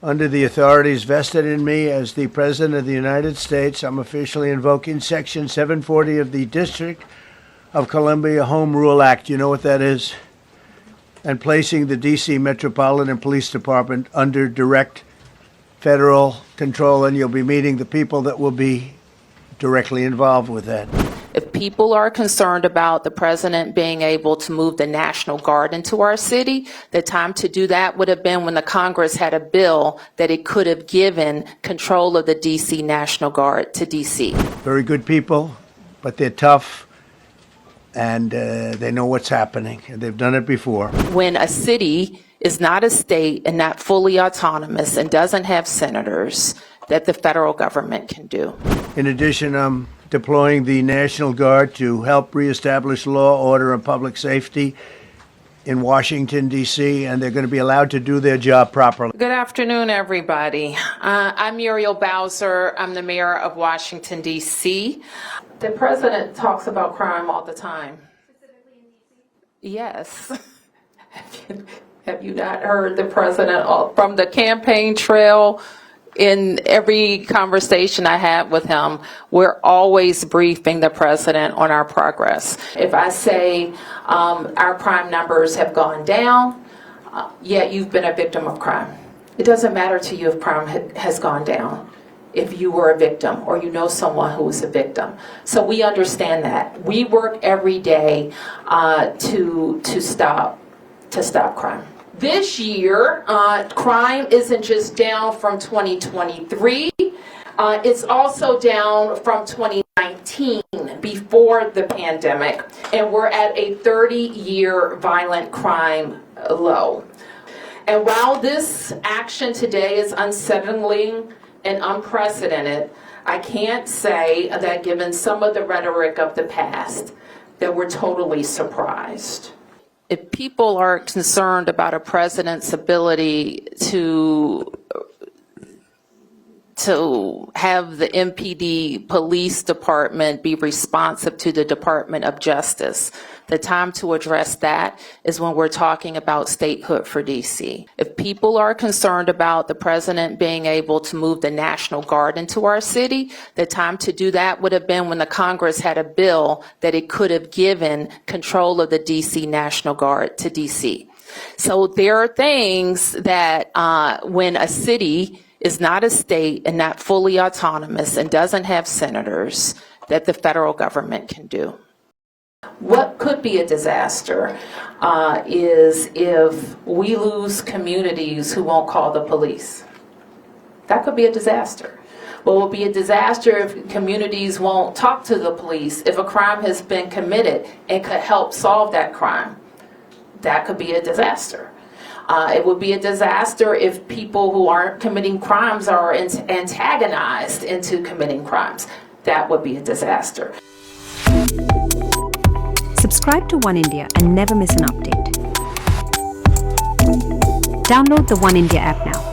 Under the authorities vested in me as the President of the United States, I'm officially invoking Section 740 of the District of Columbia Home Rule Act. You know what that is? And placing the D.C. Metropolitan Police Department under direct federal control, and you'll be meeting the people that will be directly involved with that. If people are concerned about the president being able to move the National Guard into our city, the time to do that would have been when the Congress had a bill that it could have given control of the D.C. National Guard to D.C. Very good people, but they're tough, and they know what's happening, and they've done it before. When a city is not a state and not fully autonomous and doesn't have senators, that the federal government can do. In addition, I'm deploying the National Guard to help reestablish law, order, and public safety in Washington, D.C., and they're going to be allowed to do their job properly. Good afternoon, everybody. I'm Muriel Bowser. I'm the mayor of Washington, D.C. The president talks about crime all the time. Specifically in D.C.? Yes. Have you not heard the president from the campaign trail? In every conversation I have with him, we're always briefing the president on our progress. If I say our crime numbers have gone down, yet you've been a victim of crime. It doesn't matter to you if crime has gone down, if you were a victim or you know someone who was a victim. So we understand that. We work every day to stop crime. This year, crime isn't just down from 2023, it's also down from 2019, before the pandemic, and we're at a 30-year violent crime low. And while this action today is unsettling and unprecedented, I can't say that given some of the rhetoric of the past, that we're totally surprised. If people are concerned about a president's ability to have the MPD police department be responsive to the Department of Justice, the time to address that is when we're talking about statehood for DC. If people are concerned about the president being able to move the National Guard into our city, the time to do that would have been when the Congress had a bill that it could have given control of the DC National Guard to DC. So there are things that when a city is not a state and not fully autonomous and doesn't have senators, that the federal government can do. What could be a disaster is if we lose communities who won't call the police. That could be a disaster. What will be a disaster if communities won't talk to the police if a crime has been committed and could help solve that crime. That could be a disaster. It would be a disaster if people who aren't committing crimes are antagonized into committing crimes. That would be a disaster. Subscribe to One India and never miss an update. Download the One India app now.